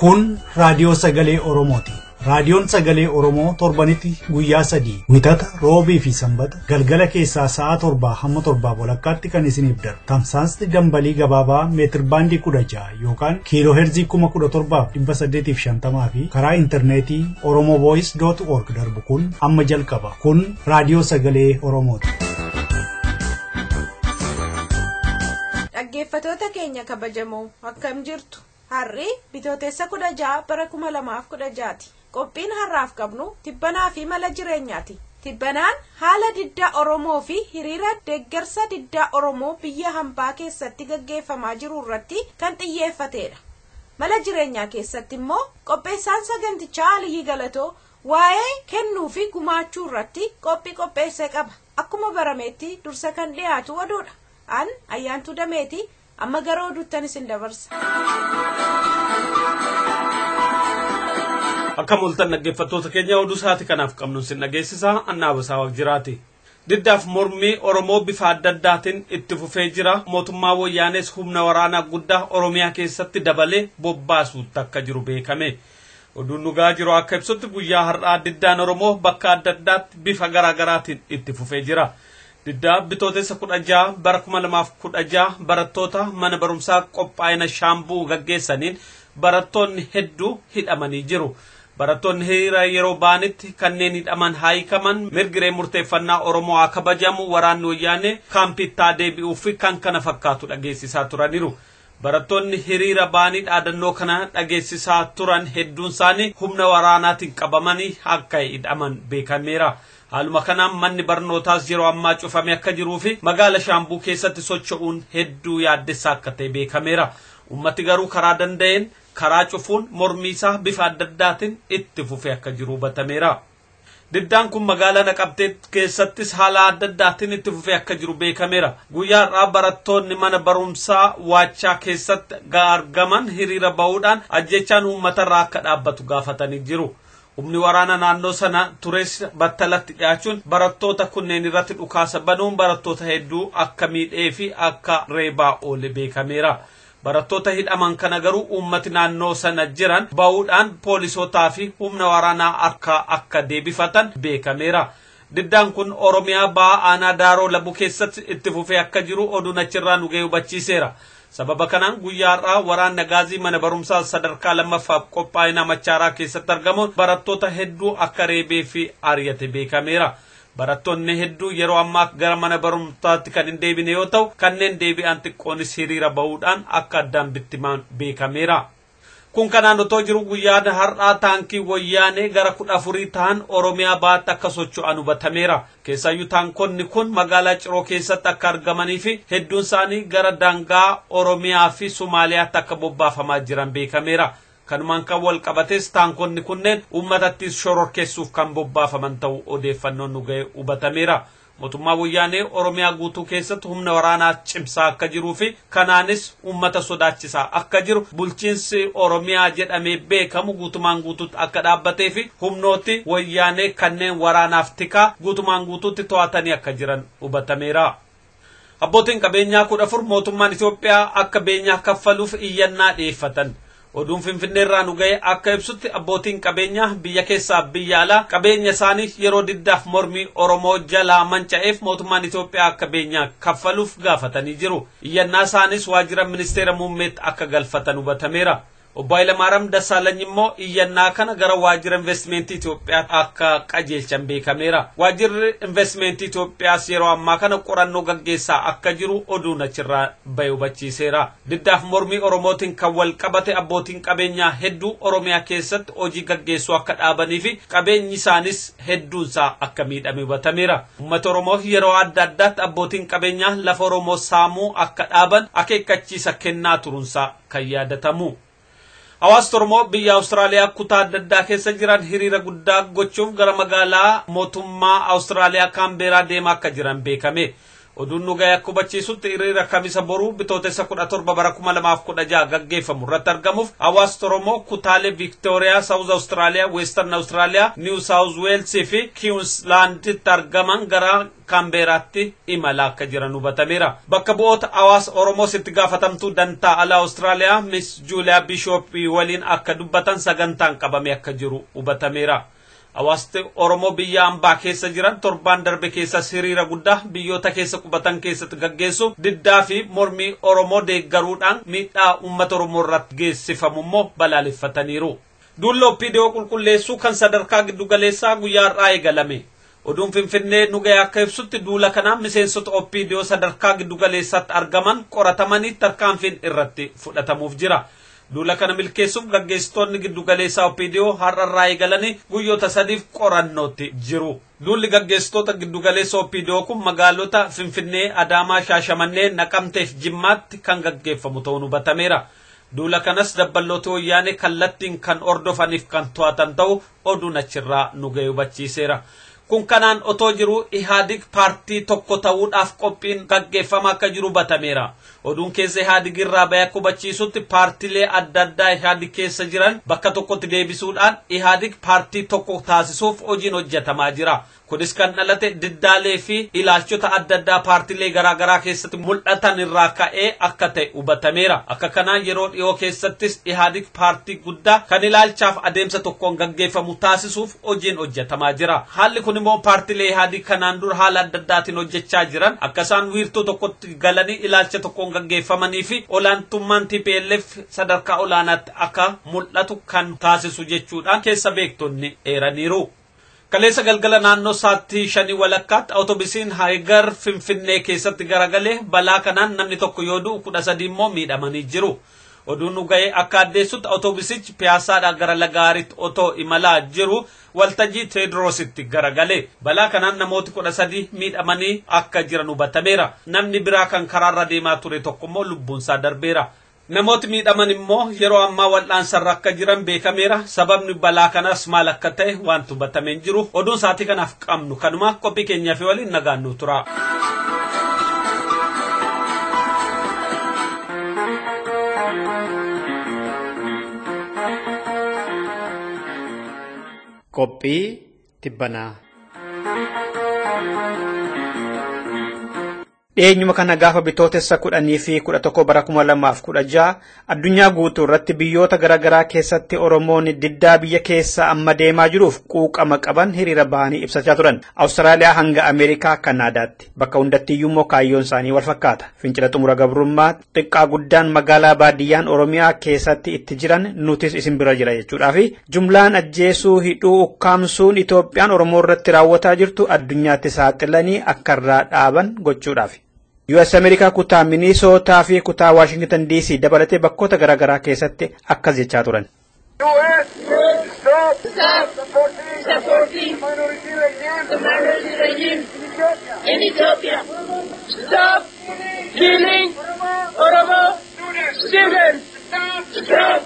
Kun raadiyoo sagalee Oromooti. Raadiyoon sagalee Oromoo torbanitti guyyaa 3 wixata roobii fi sanbata galgala keessaa sa'a 7 hamma 7 walakkaatti kan isiniif darbu. Tamsaasni dambalii gabaabaa meetir baandii 16 yookaan kiiloo heerzii 17,850 fi karaa intarneetii oromovoice.org darbu kun amma jalqaba. Kun raadiyoo sagalee Oromooti. Dhaggeeffattoota keenya kabajamoo akkam jirtu? Harri bitootessa 16 bara 2016 qophiin harraaf qabnu tibbanaa fi mala jireenyaati. Tibbanaan haala diddaa Oromoo fi hiriira deeggarsa diddaa Oromoo biyya hambaa keessatti gaggeeffamaa jiru irratti kan xiyyeeffatedha. Mala jireenyaa keessatti immoo qopheessaan sagantichaa Aliyyi Galatoo waa'ee kennuu fi gumaachuu irratti qophii qopheessee qaba. Akkuma barameetti dursa kan dhiyaatu oduudha. An Ayyaantuu Dameeti. Amma gara oduuttan isin dabarsa. Akka mul'atan dhaggeeffattoota keenya oduu sa'aatii kanaaf qabnu isin dhageessisaa annaa basaawaq jiraati. Diddaaf mormii Oromoo bifa adda addaatiin itti fufee jira. Mootummaa Wayyaanees humna waraanaa guddaa Oromiyaa keessatti dabalee bobbaasuutti akka jiru beekame. Oduun dhugaa jiru akka ibsutti guyyaa har'aa diddaan Oromoo bakka adda addaatti bifa garaagaraatiin itti fufee jira. Diddaa bitootessa 16 bara 2016 barattoota mana barumsaa qophaa'ina shaambuu gaggeessaniin barattoonni hedduu hidhamanii jiru. Barattoonni hiriira yeroo baanitti kanneen hidhaman haayikaman mirgiree murteeffannaa Oromoo haa kabajamu waraanni Wayyaanee kaampiittaa deebi'uu fi kan kana fakkaatu dhageessisaa turaniiru. Barattoonni hiriira baanii dhaadannoo kana dhageessisaa turan hedduun isaanii humna waraanaatiin qabamanii akka hidhaman beekameera. Haaluma kanaan manni barnootaas yeroo ammaa cufamee akka jiruu fi magaala shaambuu keessatti socho'uun hedduu yaaddessaa akka ta'e beekameera. Ummati garuu karaa danda'een karaa cufuun mormii isaa bifa adda addaatiin itti fufee akka jiru hubatameera. Diddaan kun magaalaa Naqamtee keessattis haala adda addaatiin itti fufee akka jiru beekameera. Guyyaa har'aa barattoonni mana barumsaa Waachaa keessatti argaman hiriira bahuudhaan ajjechaan uummatarraa akka dhaabbatu gaafatanii jiru. Humni waraana naannoo sana tures battalatti dhiyaachuun barattoota kunneen irratti dhukaasa banuun barattoota hedduu akka miidhee fi akka reebaa oole beekameera. Barattoota hidhaman kana garuu uummati naannoo sana jiran bahuudhaan poolisootaa fi humna waraanaa akka deebifatan beekameera. Diddaan kun Oromiyaa baha aanaa Daaroo Labuu keessatti itti fufee akka jiru oduun achirraa nu ga'ee hubachiiseera. Sababa kanaan guyyaa har'aa waraanni gaazii mana barumsaa sadarkaa lammaffaaf qophaa'ina Machaaraa keessatti argamuun barattoota hedduu akka reebee fi ari'ate beekameera. Barattoonni hedduu yeroo ammaa gara mana barumsaatti kan hin deebine yoo ta'u kanneen deebi'an xiqqoonis hiriira bahuudhaan akka addaan bittimaan beekameera. Kun kanaan otoo jiru guyyaan har'aa taankii Wayyaanee gara 14 ta'an Oromiyaa baatti akka socho'an hubatameera. Keessaayyuu taankonni kun magaalaa Ciroo keessatti akka argamanii fi hedduun isaanii gara daangaa Oromiyaa fi Somaaliyaatti akka bobbaafamaa jiran beekameera. Kanumaan kan wal qabates taankonni kunneen uummatattis shororkeessuuf kan bobbaafaman ta'uu odeeffannoon nu ga'e hubatameera. Mootummaa Wayyaanee Oromiyaa guutuu keessatti humna waraanaa cimsaa akka jiruu fi kanaanis uummata sodaachisaa akka jiru bulchiinsi Oromiyaa jedhamee beekamu guutumaan guutuutti akka dhaabbatee fi humnooti Wayyaanee kanneen waraanaaf tikaa guutumaan guutuutti to'atanii akka jiran hubatameera. Abbootiin qabeenyaa 14 mootummaan Itoophiyaa akka beenyaa kaffaluuf iyyannaa dhiyeeffatan. Oduun Finfinneerraa nu ga'e akka ibsutti abbootiin qabeenyaa biyya keessaa biyya alaa qabeenya isaanii yeroo diddaaf mormii Oromoo jalaa manca'eef mootummaan Itoophiyaa akka beenyaa kaffaluuf gaafatanii jiru. Iyyannaa isaanis waajjira ministeera muummeetti akka galfatan hubatameera. Obbo Hayilamaariyaam Dassaalany immoo iyyannaa kana gara waajjira investimentii Itoophiyaa akka qajeelchan beekameera. Waajjirri investimentii Itoophiyaas yeroo ammaa kana qorannoo gaggeessaa akka jiru oduun achirraa bahe hubachiiseera. Diddaaf mormii Oromootiin kan wal qabate abbootiin qabeenyaa hedduu Oromiyaa keessatti hojii gaggeessuu akka dhaabanii fi qabeenyi isaanis hedduunsaa akka miidhame hubatameera. Uummata Oromoo yeroo adda addaatti abbootiin qabeenyaa lafa Oromoo saamuu akka dhaaban akeekkachiisa kennaa turunsaa kan yaadatamu. Hawaasni Oromoo biyya Awustiraaliyaa kutaa adda addaa keessa jiran hiriira guddaa gochuuf gara magaalaa mootummaa Awustiraaliyaa Kaambeeraa deemaa akka jiran beekame. oduun nu ga'e akka hubachiisutti hiriira kamisa boruu bitootessa 17 bara 2016 gaggeeffamu irratti argamuuf hawaasa Oromoo kutaalee Victoria, South Australia, Western Australia, New South Wales fi Queenslanditti argaman gara Canberraatti imala akka jiran hubatameera. Bakka bu'oota hawaasa Oromoo itti gaafatamtuu dantaa alaa Australia Miss Julia Bishop waliin akka dubbatan sagantaan qabame akka jiru hubatameera. Hawaasti Oromoo biyya ambaa keessa jiran torban darbe keessa hiriira guddaa biyyoota keessa qubatan keessatti gaggeessu diddaa fi mormii Oromoo deeggaruudhaan miidhaa uummata Oromoo irratti geessifamu immoo balaaleffataniiru. Duulli OPDO qulqulleessuu kan sadarkaa giddugaleessaa guyyaa har'aa eegalame. Oduun Finfinnee nu ga'e akka ibsutti duula kanaan miseensota OPDO sadarkaa giddugaleessaatti argaman qoratamanii tarkaanfiin irratti fudhatamuuf jira. Duula kana milkeessuuf gaggeessitoonni giddugaleessaa OPDO har'arraa eegalanii guyyoota 3 qorannootti jiru. Duulli gaggeessitoota giddugaleessa OPDO kun magaalota Finfinnee, Adaamaa, Shaashamannee, Naqamtee fi Jimmaatti kan gaggeeffamu ta'uun hubatameera. Duula kanas dabballoota wayyaanee kallattiin kan ordofaniif kan to'atan ta'u oduun achirraa nu ga'e hubachiiseera. Kun kanaan otoo jiru Ihaadig paartii tokko ta'uudhaaf qophiin gaggeeffamaa akka jiru hubatameera. Oduun keessa Ihaadig irraa ba'ee akka hubachiisutti paartilee adda addaa Ihaadig keessa jiran bakka tokkotti deebisuudhaan Ihaadig paartii tokko taasisuuf hojiin hojjetamaa jira. Kunis kan dhalate diddaalee fi ilaalchota adda addaa paartilee garaagaraa keessatti mul'atan irraa ka'ee akka ta'e hubatameera. Akka kanaan yeroo dhiyoo keessattis Ihaadig paartii guddaa kan ilaalchaaf adeemsa tokkoon gaggeeffamu taasisuuf hojiin hojjetamaa jira. Haalli kun immoo paartilee Ihaadig kanaan dura haala adda addaatiin hojjechaa jiran akka isaan wiirtuu tokkotti galanii ilaalcha tokkoon gaggeeffamanii fi olaantummaan TPLF sadarkaa olaanaatti akka mul'atu kan taasisu jechuudhaan keessa beektonni eeraniiru. Kaleessa galgala naannoo sa'aatii 5 walakkaatti awutoobisiin Haayigar Finfinnee keessatti garagalee balaa kanaan namni tokko yoo du'u 13 immoo miidhamanii jiru. Oduun nu ga'e akka addeessutti awutoobisichi piyaasaadhaa gara Lagaaritti otoo imalaa jiru waltajjii Teedroositti garagale. Balaa kanaan namooti 13 miidhamanii akka jiran hubatameera. Namni biraa kan karaarra deemaa ture tokko immoo lubbuunsaa darbeera. Namooti miidhaman immoo yeroo ammaa wal'aansarra akka jiran beekameera. Sababni balaa kanaas maal akka ta'e waan hubatameen jiru. Oduun sa'aatii kanaaf qabnu kanuma qophii keenyaa fi waliin nagaannu tura. Qophii tibbanaa. Dhiyeenyuma kana gaafa bitootessa 10 fi 11 bara 2016 addunyaa guutuu irratti biyyoota garaagaraa keessatti Oromoon diddaa biyya keessa amma deemaa jiruuf quuqama qaban hiriira bahanii ibsachaa turan. Awustiraaliyaa hanga Ameerikaa Kanaadaatti bakka hundatti iyyuu kaayyoon isaanii wal fakkaata. Fincila xumura gabrummaa xiqqaa guddaan magaalaa baadiyyaan Oromiyaa keessatti itti jiran nutis isin bira jira jechuudha fi jumlaan ajjeesuu hidhuu ukkaamsuun Itoophiyaan Oromoo irratti raawwataa jirtu addunyaatti saaxilanii akka irraa dhaaban gochuudhaaf. US America kutaa Minnesota fi kutaa Washington DC dabalatee bakkoota garaagaraa keessatti akkas jechaa turan. Stop supporting the minority regime in Ethiopia. Stop killing Oromo students. Stop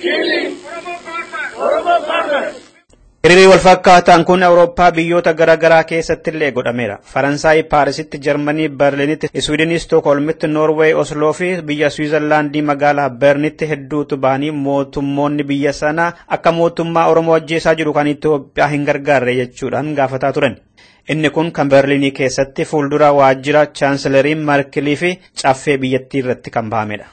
killing Oromo farmers. Hiriirri wal fakkaataan kun Awurooppaa biyyoota garaagaraa keessatti illee godhameera. Faransaay, Paarisitti, Jarmanii, Berliinitti, Swiidinii, Stookholmitti, Noorweey, Osloo fi biyya Swiizerlaandii magaalaa Bernitti hedduutu bahanii mootummoonni biyya sanaa akka mootummaa Oromoo ajjeesaa jiru kan Itoophiyaa hin gargaarre jechuudhaan gaafataa turan. Inni kun kan Berliinii keessatti fuuldura waajjira Chaansilariin Markelii fi caffee biyyattii irratti kan bahamedha.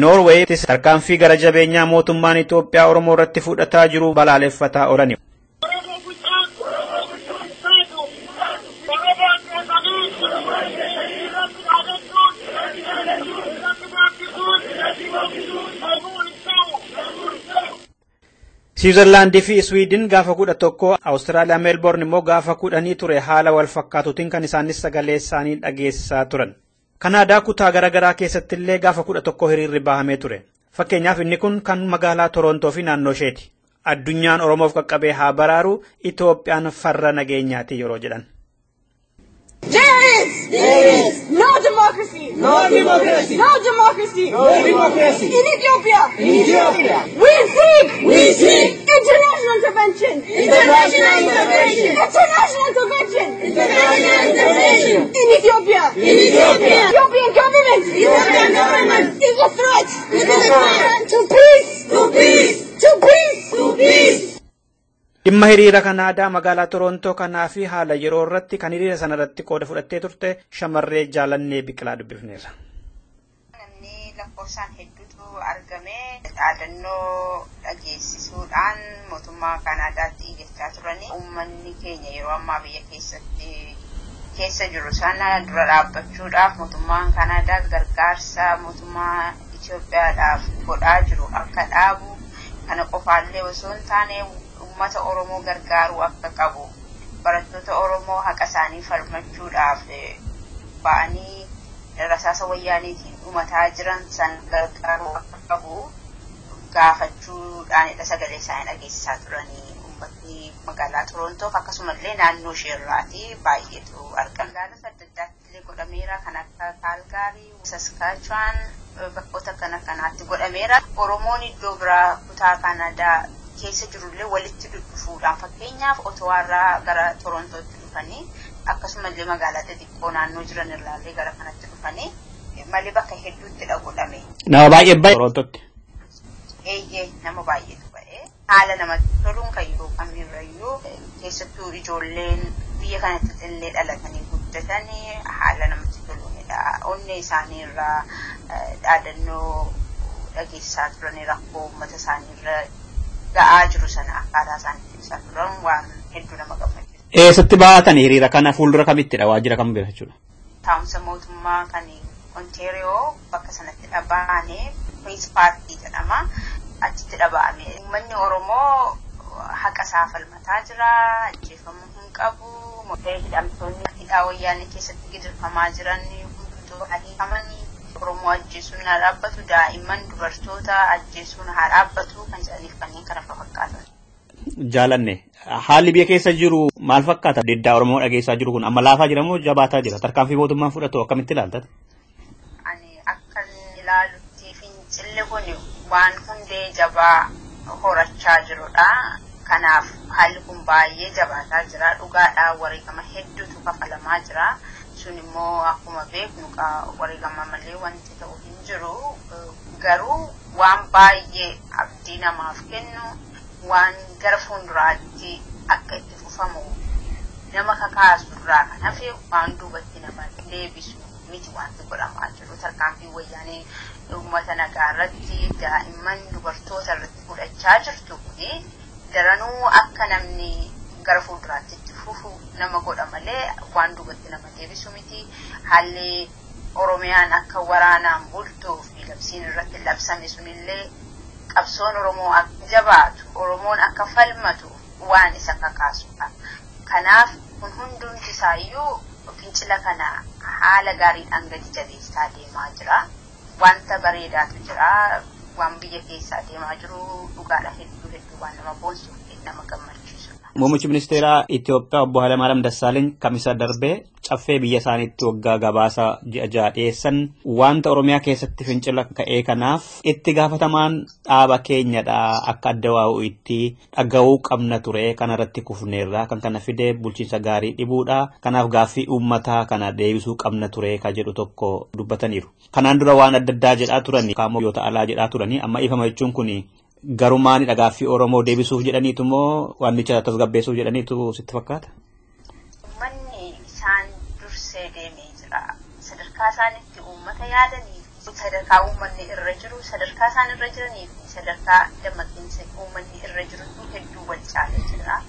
Norway tarkaanfii gara jabeenyaa mootummaan Itoophiyaa Oromoo irratti fudhataa jiru balaaleffataa oolani. Switzerland fi Sweden gaafa 11 Australia Melbourne immoo gaafa 10 ture haala wal fakkaatuutiin kan isaanis sagalee isaanii dhageessisaa turan. Kanaadaa kutaa garaagaraa keessatti illee gaafa 11 hiriirri bahamee ture. Fakkeenyaaf inni kun kan magaalaa Torontoo fi naannoo isheeti. Addunyaan Oromoof qaqqabee haa baraaru Itoophiyaan farra nageenyaati yeroo jedhan. There is no democracy. No democracy. No democracy. No democracy. In Ethiopia. In Ethiopia. We seek international intervention. International intervention. International intervention. International intervention. In Ethiopia. In Ethiopia. Ethiopian government. Ethiopian government is a threat. Is a threat to peace. To peace. To peace. To peace. Dhimma hiriira Kanaadaa magaalaa Torontoo kanaa fi haala yeroo irratti kan hiriira sana irratti qooda fudhattee turte shamarree Jaalannee Biqilaa dubbifneerra. Namni lakkoofsaan hedduutu argame dhaadannoo dhageessisuudhaan mootummaa Kanaadaatti iyyachaa turanii uummanni keenya yeroo ammaa biyya keessa jiru sana dura dhaabbachuudhaaf mootummaan Kanaadaa gargaarsa mootummaa Itoophiyaadhaaf godhaa jiru akka dhaabu kana qofaallee osoo hin taane ummata Oromoo gargaaruu akka qabu barattoota Oromoo haqa isaanii falmachuudhaaf ba'anii rasaasa wayyaaniitiin dhumataa jiran san gargaaruu akka qabu gaafachuudhaan sagalee isaanii dhageessisaa turanii uummatni magaalaa Torontoo akkasumallee naannoo isheerraati baay'eetu argama. Magaalota adda addaatti illee godhameera kan akka Kaalgaarii, Saskaachuwaan bakkoota kanaatti godhameera. Oromoon iddoo biraa kutaa Kanaadaa keessa jirullee walitti dhufuudhaan fakkeenyaaf Ottawaarraa gara Torontootti dhufanii akkasumallee magaalaa xixiqqoo naannoo jiran irraallee gara kanatti dhufanii malee bakka hedduutti godhame. Nama baay'ee Torontootti. Nama baay'eetu ba'ee haala namatti toluun kan yeroo kamiirrayyuu keessattuu ijoolleen biyya kanatti illee dhalatanii guddatanii haala namatti toluunidha. Onnee isaaniirraa dhaadannoo dhageessisaa turanii rakkoo uummata isaaniirra ga'aa jiru sana akkaataa isaaniitti ibsaa turan waan hedduu nama gammachiisa. Eessatti baatan hiriira kana fuuldura kamittidha waajjira kam bira jechuudha? Taa'umsa mootummaa kan Ontario bakka sanatti dhaabame Queen's Park jedhama. Achitti dhaabame. Uummanni Oromoo haqa isaa falmataa jira, ajjeefamuu hin qabu, hidhamtoonni hidhaa wayyaanee keessatti gidirfamaa jiran hundumtuu hiikamanii Oromoo ajjeesuun haa dhaabbatu, daa'imman dubartoota ajjeesuun haa dhaabbatu kan jedhaniif kanneen kana fakkaatan. Jaalanne haalli biyya keessa jiru maal fakkaata? Diddaa Oromoo dhageessaa jiru kun amma laafaa jira moo jabaataa jira? Tarkaanfii mootummaan fudhatu akkamitti ilaalta? Ani akka ilaalutti fincilli kun waan hundee jabaa horachaa jirudha. Kanaaf haalli kun baay'ee jabaataa jira. Dhugaadhaa wareegama hedduutu kafalamaa jira. Sun immoo akkuma beeknu wareegama malee wanti ta'u hin jiru. Garuu waan baay'ee abdii namaaf kennu waan gara fuulduraatti akka itti fufamu nama kakaasu irraa kan hafe waan duubatti nama deebisu miti wanti godhamaa jiru. Tarkaanfii wayyaanee uummata nagaa irratti daa'imman dubartoota irratti fudhachaa jirtu kuni daranuu akka namni gara fuulduraatti itti fufu nama godha malee waan duubatti nama deebisu miti. Haalli Oromiyaan akka waraanaan bultuu fi labsiin irratti labsame sunillee qabsoon Oromoo akka jabaatu, Oromoon akka falmatu waan isa kakaasudha. Kanaaf kun hundumti isaayyuu fincila kana haala gaariidhaan gadi jabeessaa deemaa jira. Wanta bareedaatu jira. Waan biyya keessaa deemaa jiru dhugaadha hedduu waan nama boonsu nama gammachiisudha. Muummichi ministeeraa Itoophiyaa obbo Hayilamaariyaam Dassaaleeny kamisa darbee caffee biyya isaaniitti waggaa gabaasa ji'a dhiyeessan wanta Oromiyaa keessatti fincila ka'ee kanaaf itti gaafatamaan dhaaba keenyadha akka adda waa'uutti dhaga'uu qabna ture kanarratti kufneerra kan kana fide bulchiinsa gaarii dhibuudha kanaaf gaaffii uummataa kana deebisuu qabna ture ka jedhu tokko dubbataniiru. Kanaan dura waan adda addaa jedhaa turani qaamoota alaa jedhaa turani amma ifama jechuun kuni garumaani dhagaaffii Oromoo deebisuuf jedhaniitu moo waannicha tasgabbeessuuf jedhaniitu sitti fakkaata? Uummanni isaan dursee deemee jira. Sadarkaa isaanitti uummata yaadanii sadarkaa uummanni irra jiru sadarkaa isaan irra jiranii fi sadarkaa dammaqinsa uummanni irra jiru hedduu wal caalee jira.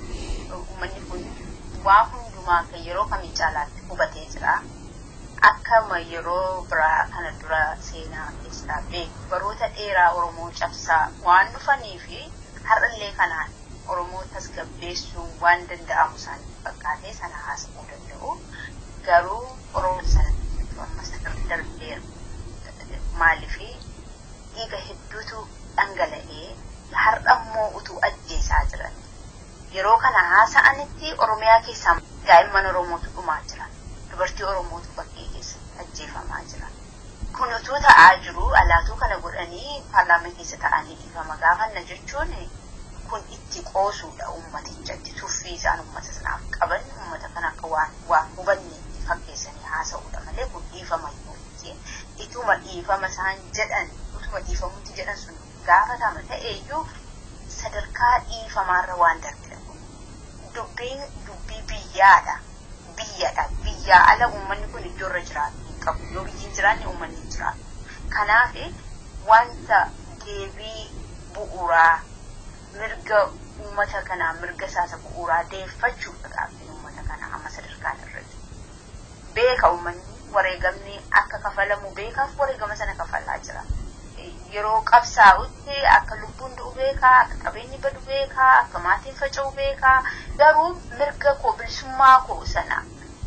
Uummanni kun waa hundumaa kan yeroo kamii caalaatti hubatee jira. Akkama yeroo biraa kana dura seenaa keessaa beeku baroota dheeraa Oromoo cabsaa waan dhufanii fi har'allee kanaan Oromoo tasgabbeessuun waan danda'amu isaanitti fakkaatee sana haasa'uu danda'u. Garuu Oromoo sana ammas darbeera. Maaliif dhiiga hedduutu dhangala'ee har'ammoo utuu ajjeesaa jiran. Yeroo kana haasa'anitti Oromiyaa keessaa daa'imman Oromootu dhumaa jiran. dubartii Oromootu bakkee keessa ajjeefamaa jira. Kun utuu ta'aa jiru alaatuu kana godhanii paarlaamaa keessa ta'anii dhiifama gaafanna jechuun kun itti qoosuudha uummatichatti tuffii isaan uummata sanaaf qaban uummata kana akka waan hubanne fakkeessanii haasa'uudha malee kun dhiifama iyyuu ituma dhiifama isaan jedhan utuma dhiifamutti jedhan sun gaafatama ta'eeyyuu sadarkaa dhiifamaarra waan darbedha kun dubbii biyyaadha biyyaa ala uummanni kun iddoorra jiraatu hin qabu yoo biyyiin jiraanne uummanni hin jiraatu kanaaf wanta deebii bu'uuraa mirga uummata kanaa mirga isaasa bu'uuraa deeffachuudha gaaffii uummata kanaa amma sadarkaan irratti beeka uummanni wareegamni akka kafalamu beekaaf wareegama sana kafalaa jira yeroo qabsaa'utti akka lubbuun du'u beekaa akka qabeenyi badu beekaa akka maatiin faca'u beekaa garuu mirga koo bilisummaa koo sana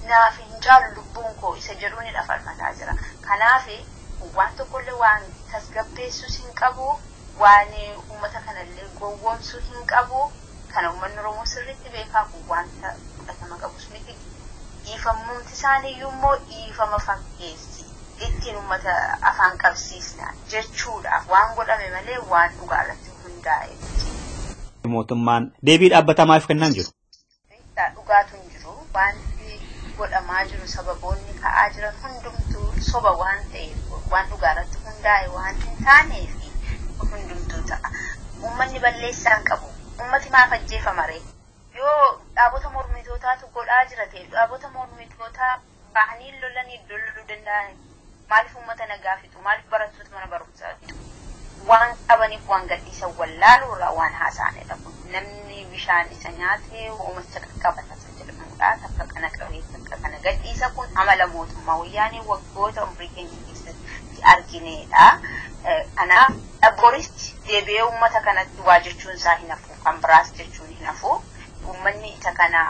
naaf hin caalu lubbuun koo isa jedhuun ni falmataa jira kanaaf waan tokkollee waan tasgabbeessus hin qabu waan uummata kanallee gowwoomsuu hin qabu kana uummanni Oromoo sirriitti beekaa kun wanta fudhatama qabus miti dhiifamumti isaaniiyyuu immoo dhiifama fakkeessi ittiin uummata afaan qabsiisna jechuudhaaf waan godhame malee waan dhugaa irratti hundaa'e mootummaan deebii dhaabbatamaa kennan jiru. Dhugaatu hin jiru wanti godhamaa jiru sababoonni ka'aa jiran hundumtuu soba waan ta'eef waan dhugaa irratti hundaa'e waan hin taaneef hundumtuu ta'a. Uummanni balleessaan qabu. Uummati maaf ajjeefama ree? Yoo dhaabota mormitootaatu godhaa jira ta'e dhaabota mormitootaa bahanii lolanii loluu danda'an maaliif uummata nagaa fixu? Maaliif barattoota mana barumsaa fixu? Waan qabaniif waan gadhiisan wallaaluurraa waan haasa'anidha kun. Namni bishaan isa nyaatee uummata qaqqabata jedhamudha. Takka kana qabee takka kana gadhiisa kun amala mootummaa wayyaanee waggoota umrii keenya keessatti arginedha. Kanaaf Boris deebi'ee uummata kanatti waa jechuun isaa hin hafu kan biraas jechuun hin hafu uummanni isa kana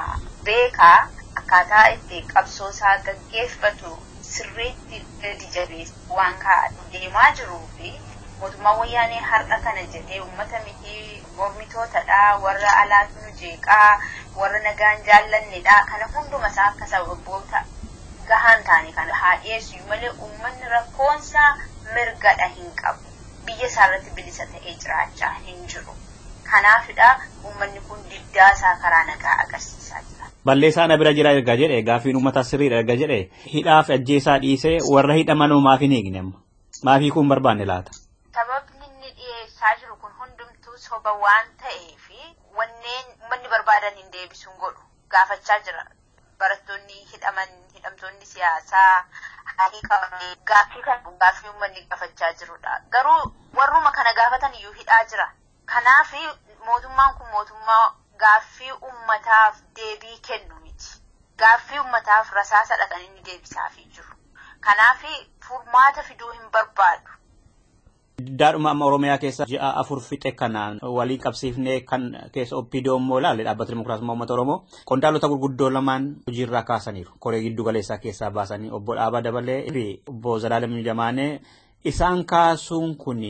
beekaa akkaataa itti qabsoo isaa gaggeeffatu sirriitti jabeessu waan kaa'atu deemaa jiruu fi mootummaa wayyaanee har'a kana jedhee uummata miti mormitootadha warra alaatu nu jeeqaa warra nagaan jaallannedha kana hunduma isaa akka sababoota gahaan taane kana haa dhiyeessu malee uummanni rakkoonsaa mirgadha hin qabu. Biyya isaarratti bilisa ta'ee jiraachaa hin jiru. Kanaafidha uummanni kun diddaa isaa karaa nagaa agarsiisaa jira. Balleessaan bira jira erga jedhe gaaffiin uummata sirriidha erga jedhe hidhaaf ajjeesaa dhiisee warra hidhaman maaf hin eegne maafii kun barbaanne laata? Sababni inni dhiyeessaa jiru kun hundumtuu soba waan ta'eef wanneen uummanni barbaadan hin deebisuun godhu gaafachaa jira. Barattoonni hidhamtoonni siyaasaa haalii qabamee gaaffii uummanni gaafachaa jirudha. Garuu warruma kana gaafatan iyyuu hidhaa jira. Kanaaf mootummaan kun mootummaa gaaffii uummataaf deebii kennu miti. Gaaffii uummataaf rasaasadha kan inni deebisaafii jiru. Kanaaf furmaata fiduu hin barbaadu. Daadhuma amma Oromiyaa keessa ji'a 4 fixe kanaan walii qabsiifnee kan keessa OPDO immoo ilaalle dhaabbatni Dimokiraasummaa Uummata Oromoo qondaalota gurguddoo lamaan hojiirraa kaasaniiru. Koree giddu galeessaa keessaa baasanii obbo Dhaabaa Dabalee fi obbo Zalaalam Jamaanee isaan kaasuun kun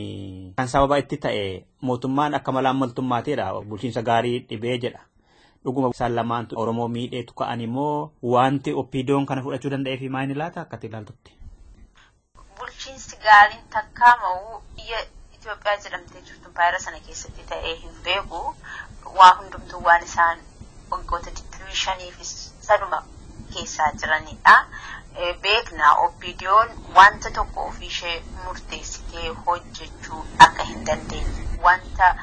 kan sababa itti ta'e mootummaan akka malaammaltummaateedha bulchiinsa gaarii dhibee jedha. Dhuguma isaan lamaantu Oromoo miidheetu ka'an immoo wanti OPDOon kana fudhachuu danda'eef maayini laata akkatti ilaaltutti? Bulchiinsi gaariin takkaa ma'uu biyya Itoophiyaa jedhamtee jirtu baay'ee sana keessatti ta'ee hin beeku waa hundumtuu waan isaan waggoota 25 fi saduma keessaa jiranidha. Beekna OPDOon wanta tokko ofiishee murteessitee hojjechuu akka hin dandeenye wanta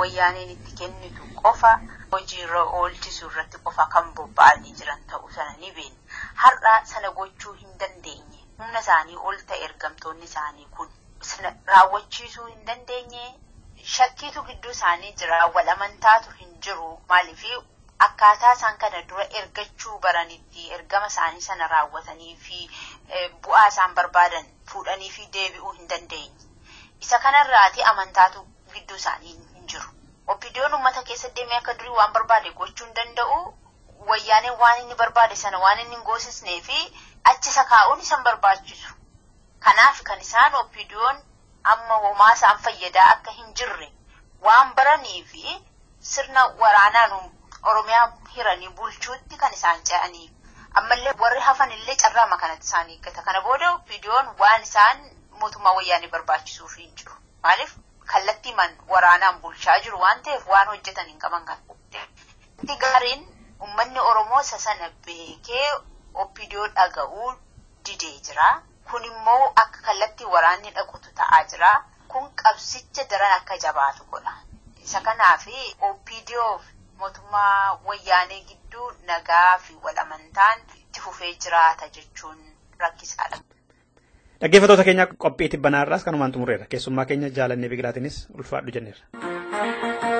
wayyaaneen itti kennitu qofa hojiirra oolchisuu irratti qofa kan bobba'anii jiran ta'uu sana ni beekna. Har'a sana gochuu hin dandeenye. Humna isaanii ol ta'e ergamtoonni isaanii kun sana raawwachiisuu hin dandeenye shakkiitu gidduu isaanii jira wal amantaatu hin jiru maaliif akkaataa isaan kana dura ergachuu baranitti ergama isaanii sana raawwatanii fi bu'aa isaan barbaadan fuudhanii fi deebi'uu hin dandeenye isa kanarraati amantaatu gidduu isaanii hin jiru. OPDOon uummata keessa deemee akka durii waan barbaade gochuu hin danda'u wayyaaneen waan inni barbaade sana waan inni hin goosisnee fi achi isa kaa'uun isaan barbaachisu. Kanaaf kan isaan OPDOon amma homaa isaan fayyadaa akka hin jirre waan baranii fi sirna waraanaan Oromiyaa hiranii bulchuutti kan isaan ce'anii ammallee warri hafan illee carraama kanatti isaanii eeggata. Kana booda viidiyoon waan isaan mootummaa wayyaanii barbaachisuuf hin jiru. Maaliif kallattii man waraanaan bulchaa jiru waan ta'eef waan hojjetan hin qaban kan. Itti gaariin uummanni Oromoo sana beekee OPDO dhaga'uu didee jira. Kun immoo akka kallattii waraanni dhaqutu ta'aa jira. Kun qabsicha daran akka jabaatu godha. Isa kanaaf OPDO mootummaa wayyaanee gidduu nagaa fi walamantaan itti fufee jiraata jechuun rakkisaadha. Dhaggeeffattoota keenya qophii tibbanaarraas kanumaan xumurreerra. Keessummaa keenya jaalannee Biqilaatiinis ulfaadhu jenneerra.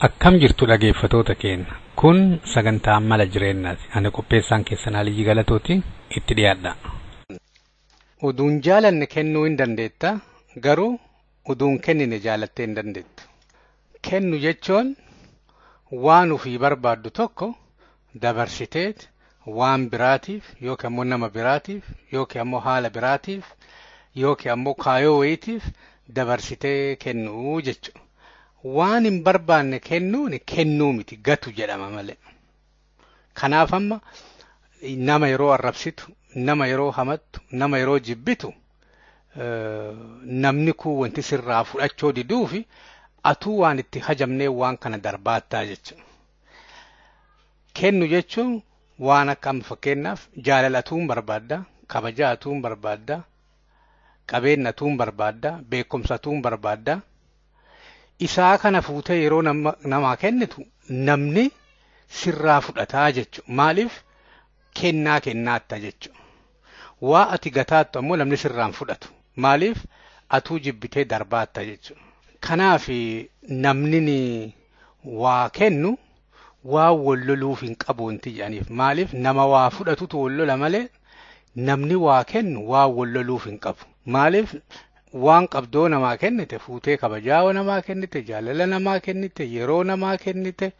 Akkam jirtu dhaggeeffattoota keenya. Kun sagantaa mala jireenyaati. Ani qopheessaan keessan Aliyyi Galatooti. Itti dhiyaadha. Uduun jaalanne kennuu hin dandeetta, garuu uduun kennine jaalattee hin dandeettu. Kennu jechuun waan ofii barbaaddu tokko dabarsiteet waan biraatiif yookiin ammoo nama biraatiif yookiin ammoo haala biraatiif yookiin ammoo kaayoo wayiitiif dabarsitee kennuu jechuudha. Waan hin barbaanne kennuun kennuu miti, gatu jedhama malee. Kanaaf amma nama yeroo arrabsitu, nama yeroo hamattu, nama yeroo jibbitu namni kun wanti sirraa fudhachuu diduufi atuu waan itti hajamnee waan kana darbaattaa jechuudha. Kennu jechuun waan akka amma fakkeenyaaf jaalalatuun barbaadda, kabajatuun barbaadda, qabeenyatuun barbaadda, beekumsatuun barbaadda. Isaa kana fuutee yeroo namaa kennitu namni sirraa fudhataa jechuudha. Maaliif kennaatta jechuudha. Waa ati gataattu ammoo namni sirraan fudhatu. Maaliif atuu jibbitee darbaatta jechuudha. Kanaaf namni waa kennu waa walloluuf hin qabu wanti jedhaniif. Maaliif nama waa fudhatutu wallola malee namni waa kennu waa walloluuf hin qabu. Maaliif waan qabdoo namaa kennite fuutee kabajaa namaa kennite, jaalala namaa kennite, yeroo namaa kennite,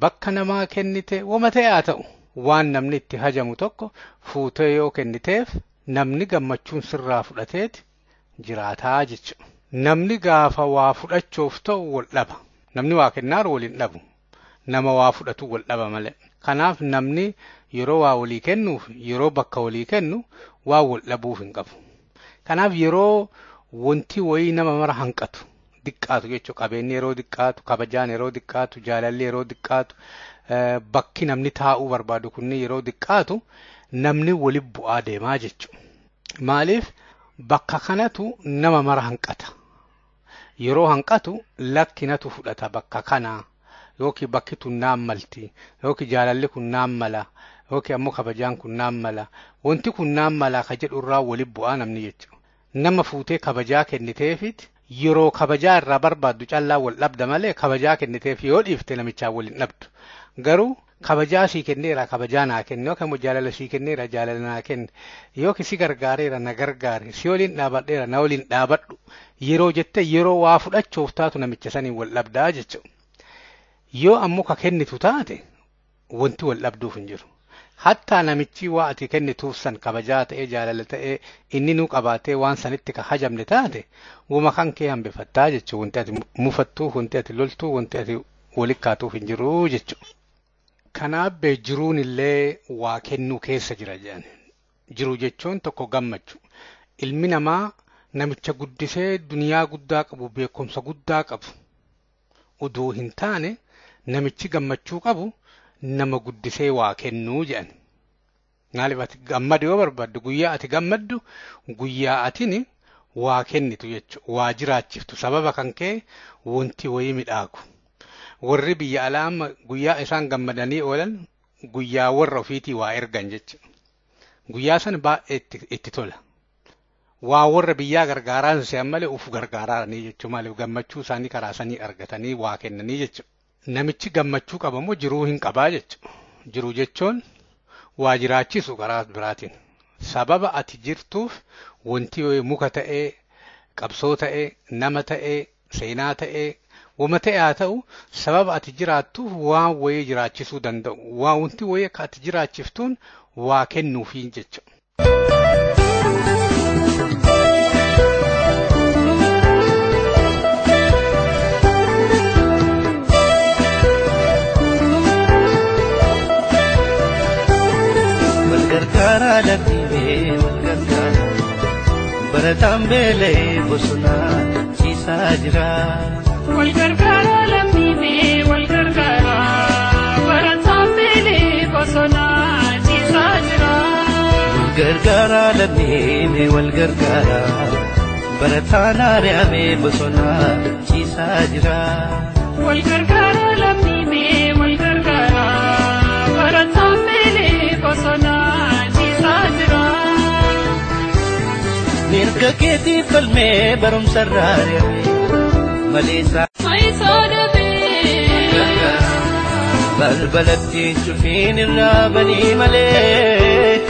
bakka namaa kennite, wama ta'e haa ta'u waan namni itti hajamu tokko fuutee yoo kenniteef namni gammachuun sirraa fudhateeti jiraataa jechuudha. Namni gaafa waa fudhachuuf ta'u wal dhaba. Namni waa kennaaru waliin dhabu. Nama waa fudhatu wal dhaba malee. Kanaaf namni yeroo waa walii kennuuf yeroo bakka walii kennu waa wal dhabuuf hin qabu. Kanaaf yeroo wanti wayii nama mara hanqatu diqqaatu jechuudha. Qabeenyi yeroo diqqaatu, kabajaan yeroo diqqaatu, jaalalli yeroo diqqaatu, bakki namni taa'uu barbaadu kunni yeroo diqqaatu namni waliin bu'aa deemaa jechuudha. Maaliif bakka kanatu nama mara hanqata. Yeroo hanqatu lakkinatu fudhata bakka kana yookiin bakki tun naan malti yookiin jaalalli kun naan mala yookiin ammoo kabajaan kun naan mala wanti kun naan mala ka jedhu irraa waliin bu'aa namni jechuudha. Nama fuutee kabajaa kenniteefit yeroo kabajaa irraa barbaaddu callaa wal dhabda malee kabajaa kenniteef yoo dhiifte namichaa waliin dhabdu. Garuu kabajaa sii kenneera kabajaa naa kenne yookiin jaalala sii kenneera jaalala naa kenne yookiin si gargaareera na gargaare si waliin dhaabadheera na waliin dhaabadhu yeroo jette yeroo waa fudhachuuf taatu namicha saniin wal dhabdaa jechuudha. Yoo ammoo ka kennitu taate wanti wal dhabduuf hin jiru. Hatta namichi waa ati kennituuf san kabajaa ta'ee jaalala ta'ee inni nuu qabaatee waan sanitti ka hajamne taate wuma kan kee hambifattaa jechuudha. Wanti ati mufattuu, wanti ati loltuu, wanti ati walikkaatuuf hin jiru jechuudha. Kanaaf jiruun illee waa kennuu keessa jira jedhan. Jiru jechuun tokko gammachuu. Ilmi namaa namicha guddisee duniyaa guddaa qabu, beekumsa guddaa qabu uduu hin taane namichi gammachuu qabu nama guddisee waa kennuu jedhan. Maaliif ati gammadu yoo barbaaddu guyyaa ati gammaddu guyyaa atini waa kennitu jechuudha. Waa jiraachiftu sababa kan kee wanti wayii midhaagu. Warri biyya alaa guyyaa isaan gammadanii oolan guyyaa warra ofiitii waa ergan jechuudha. Guyyaa san baay'ee itti tola. Waa warra biyyaa gargaaraan se'an malee uf gargaaranii jechuudha. Maaliif gammachuu isaanii karaa sanii argatanii waa kennanii jechuudha. Namichi gammachuu qabamoo jiruu hin qabaa jechuudha. Jiruu jechuun waa jiraachisu karaa biraatiin. Sababa ati jirtuuf wanti muka ta'ee, qabsoo ta'ee, nama ta'ee, seenaa ta'ee, wama ta'e haa ta'u sababa ati jiraattuuf waan wayii jiraachisuu danda'u. Waa wanti wayii akka ati jiraachiftuun waa kennuufi jechuudha. Walgargaara lakkifee walgargaara barataan beelee bosonaa ciisaa jira. Walgargaara lakkifee walgargaara barataan beelee bosonaa ciisaa jira. Walgargaara lakkifee walgargaara barataan ari'amee bosonaa ciisaa jira. Walgargaara lakkifee walgargaara barataan beelee bosonaa ciisaa jira. Mirga keetiif falmee barumsa irraa ari'amee maleessa. Faayisaa dhabee. Balbalatti cufiin irraa banii malee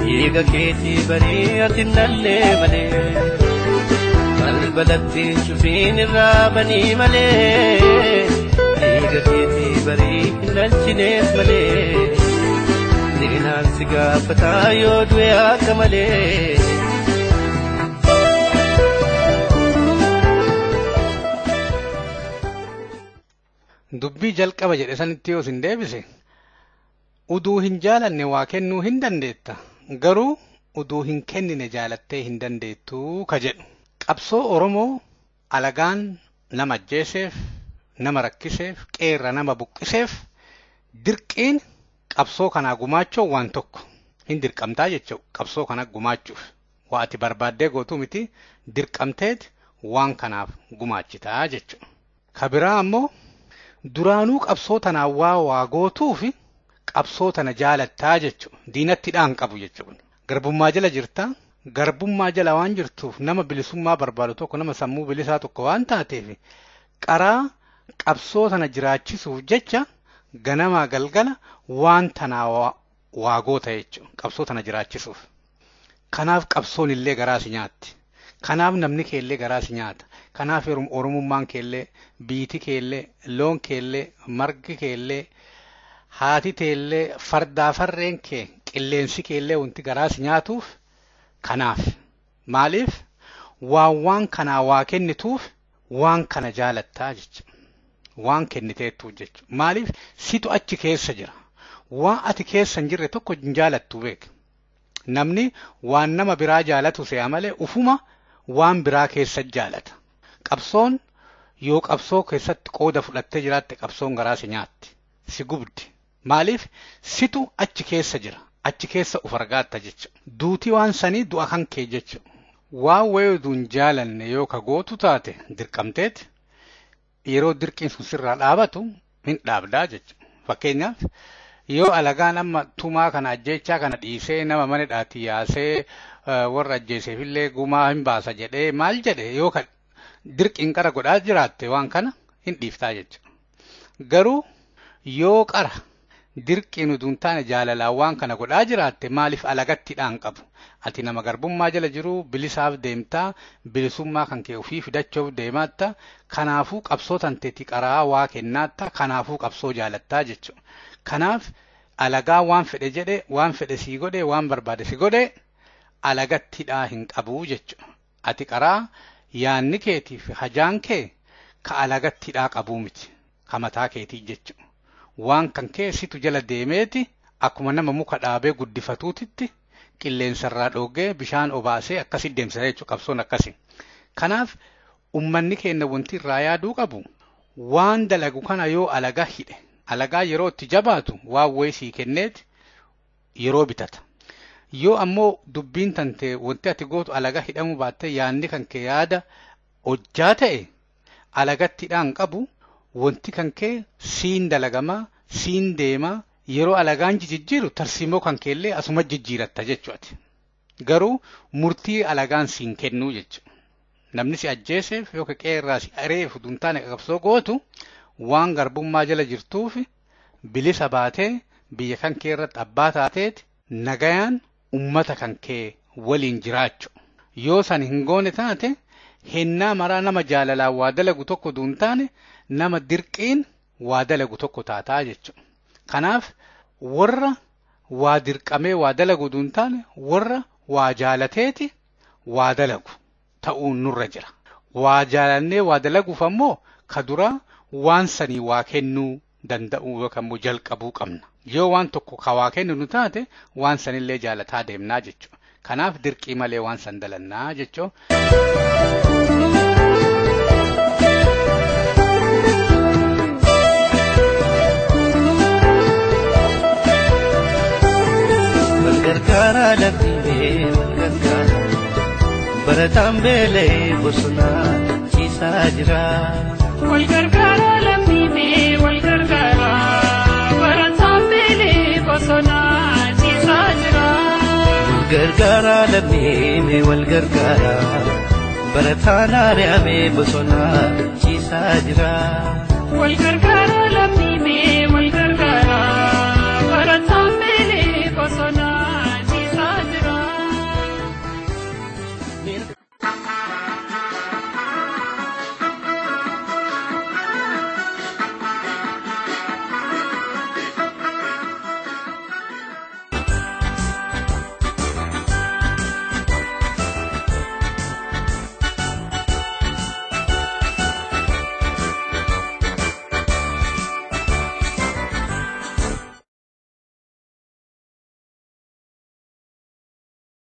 dhiiga keetii barii ati nallee malee. Balbalatti cufiin irraa banii malee dhiiga keetii barii nalchinees malee. Diinaan si gaafataa yoo du'e akka malee. Dubbii jalqaba jedhe sanitti yoo sin deebise uduu hin jaalanne waa kennuu hin dandeetta garuu uduu hin kennine jaalattee hin dandeettu ka jedhu. Qabsoo Oromoo alagaan nama ajjeeseef nama rakkiseef qeerra nama buqqiseef dirqiin qabsoo kanaa gumaachuu waan tokko hin dirqamtaa jechuudha. Qabsoo kana gumaachuuf waa ati barbaaddee gootuu miti dirqamteet waan kanaaf gumaachitaa jechuudha. Ka biraa ammoo duraanuu qabsoo tanaa waa gootuufi qabsoo tana jaalattaa jechuudha. Diinatti dhaan qabu jechuudha. Garbummaa jala jirta. Garbummaa jala waan jirtuuf nama bilisummaa barbaadu tokko nama sammuu bilisaa tokko waan taateef qaraa qabsoo tana jiraachisuuf jecha ganamaa galgala waan tanaa waa goota jechuudha. Qabsoo tana jiraachisuuf. Kanaaf qabsoon illee garaa si nyaatti. Kanaaf namni keellee garaa si nyaata. Kanaaf oromummaan keellee biiti keellee loon keellee margi keellee haati teellee fardaafarreen kee qilleensi keellee wanti garaa si nyaatuuf kanaaf maaliif waan kanaa waa kennituuf waan kana jaalattaa jechuudha. Waan kenniteettuuf jechuudha. Maaliif situ achi keessa jira. Waan ati keessa hin jirre tokko hin jaalattu beek. Namni waan nama biraa jaalatu se'a malee ufuma waan biraa keessa jaalata. Qabsoon yoo qabsoo keessatti qooda fudhattee jiraatte qabsoon garaa si nyaatti. Si gubdi. Maaliif situ achi keessa jira. Achi keessa uf argaatta jechuudha. Duutii waan sanii du'a kan kee jechuudha. Waan wayii hin jaalanne yoo ka gootu taate dirqamteeti yeroo dirqiin sun sirraa dhaabatu hin dhaabdaa jechuudha. Fakkeenyaaf yoo alagaan amma tumaa kana ajjeechaa kana dhiisee nama mana dhaatii yaasee warra ajjeeseefillee gumaa hin baasa jedhee maal jedhe yoo ka dirqiin qara godhaa jiraatte waan kana hin dhiiftaa jechuudha. Garuu yoo qara dirqiin uduun taane jaalalaan waan kana godhaa jiraatte maaliif alagatti dhaan qabu. Ati nama garbummaa jala jiru bilisaaf deemtaa bilisummaa kan kee ofii fidachuuf deemaatta kanaafuu qabsoo tanteetti qaraa waa kennaatta kanaafuu qabsoo jaalattaa jechuudha. Kanaaf alagaa waan fedhe jedhe waan fedhe sii godhe waan barbaade si godhe alagatti dhaa hin qabu jechuudha. Ati qaraa yaanni keetii fi hajaan kee ka alagatti dhaa qabuu miti ka mataa keetii jechuudha. Waan kan kee situ jala deemeeti akkuma nama muka dhaabee guddifatuutitti qilleensarraa dhoogee bishaan obaasee akkasi deemsa jechuudha. Qabsoon akkasi. Kanaaf ummanni keenya wanti irraa yaaduu qabu waan dalagu kana yoo alagaa hidhe alagaa yeroo itti jabaatu waan wayii sii kenneeti yeroo bitata. Yoo ammoo dubbiin tante wanti ati gootu alagaa hidhamuu baatte yaanni kan kee yaada hojjaa ta'e alagatti dhaan qabu wanti kan kee siin dalagamaa siin deemaa yeroo alagaan jijjiiru tarsiimoo kan keellee asuma jijjiiratta jechuudha. Garuu murtii alagaan siin kennuu jechuudha. Namni si ajjeeseef yookaan qeerraa si areef duntaane qabsoo gootu waan garbummaa jala jirtuuf bilisa baatee biyya kan kee irratti abbaa taateeti nagayaan ummata kan kee waliin jiraachu. Yoo san hin goone taate hennaa maraa nama jaalalaa waa dalagu tokko duntaane nama dirqiin waa dalagu tokko taataa jechuudha. Kanaaf warra waa dirqamee waa dalagu duun taane warra waa jaalateeti waa dalagu ta'uun nurra jira. Waa jaalannee waa dalaguuf ammoo ka dura waan sanii waa kennuu danda'uu yookaan immoo jalqabuu qabna. Yoo waan tokko ka waa kennu nu taate waan sanillee jaalataa deemnaa jechuudha. Kanaaf dirqii malee waan san dalannaa jechuudha. Walgargaara lammii walgargaara barataan beelee bosonaa ciisaa jira. Walgargaara lammii walgargaara barataan beelee bosonaa ciisaa jira. Walgargaara lammii walgargaara barataan ari'amee bosonaa ciisaa jira. Walgargaara